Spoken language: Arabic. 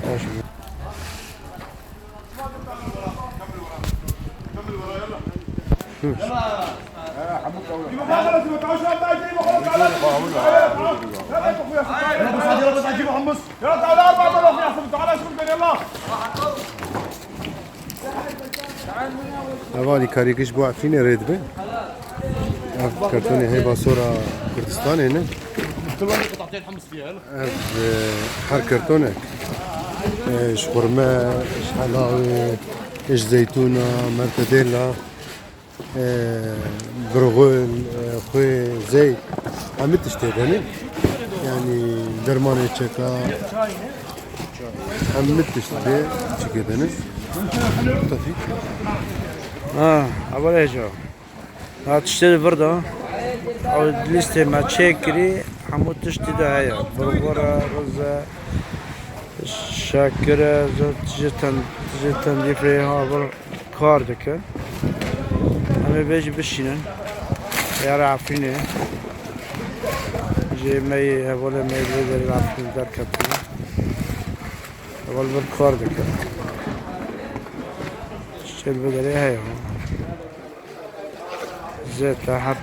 ماشي. هذا كاريكش بو عفيني ريد بي كرتوني هي باصورة كردستان هنا حر كرتونك ايش خرمة ايش حلاوة ايش زيتونة مرتديلا برغل خوي زيت عم تشتغل يعني درمان تشكا عم تشتغل تشكيدني طفي أول إيش هتشتري برضه أو لسه ما تشكري حمود تشتري هاي برغورة رز شاكرة جتن ديفري ها كاردك أنا بيجي بشينن يا رافيني جي ماي ولا ماي بدر رافين دار كابتن أول بالكاردك شيل بدري هاي زيت حط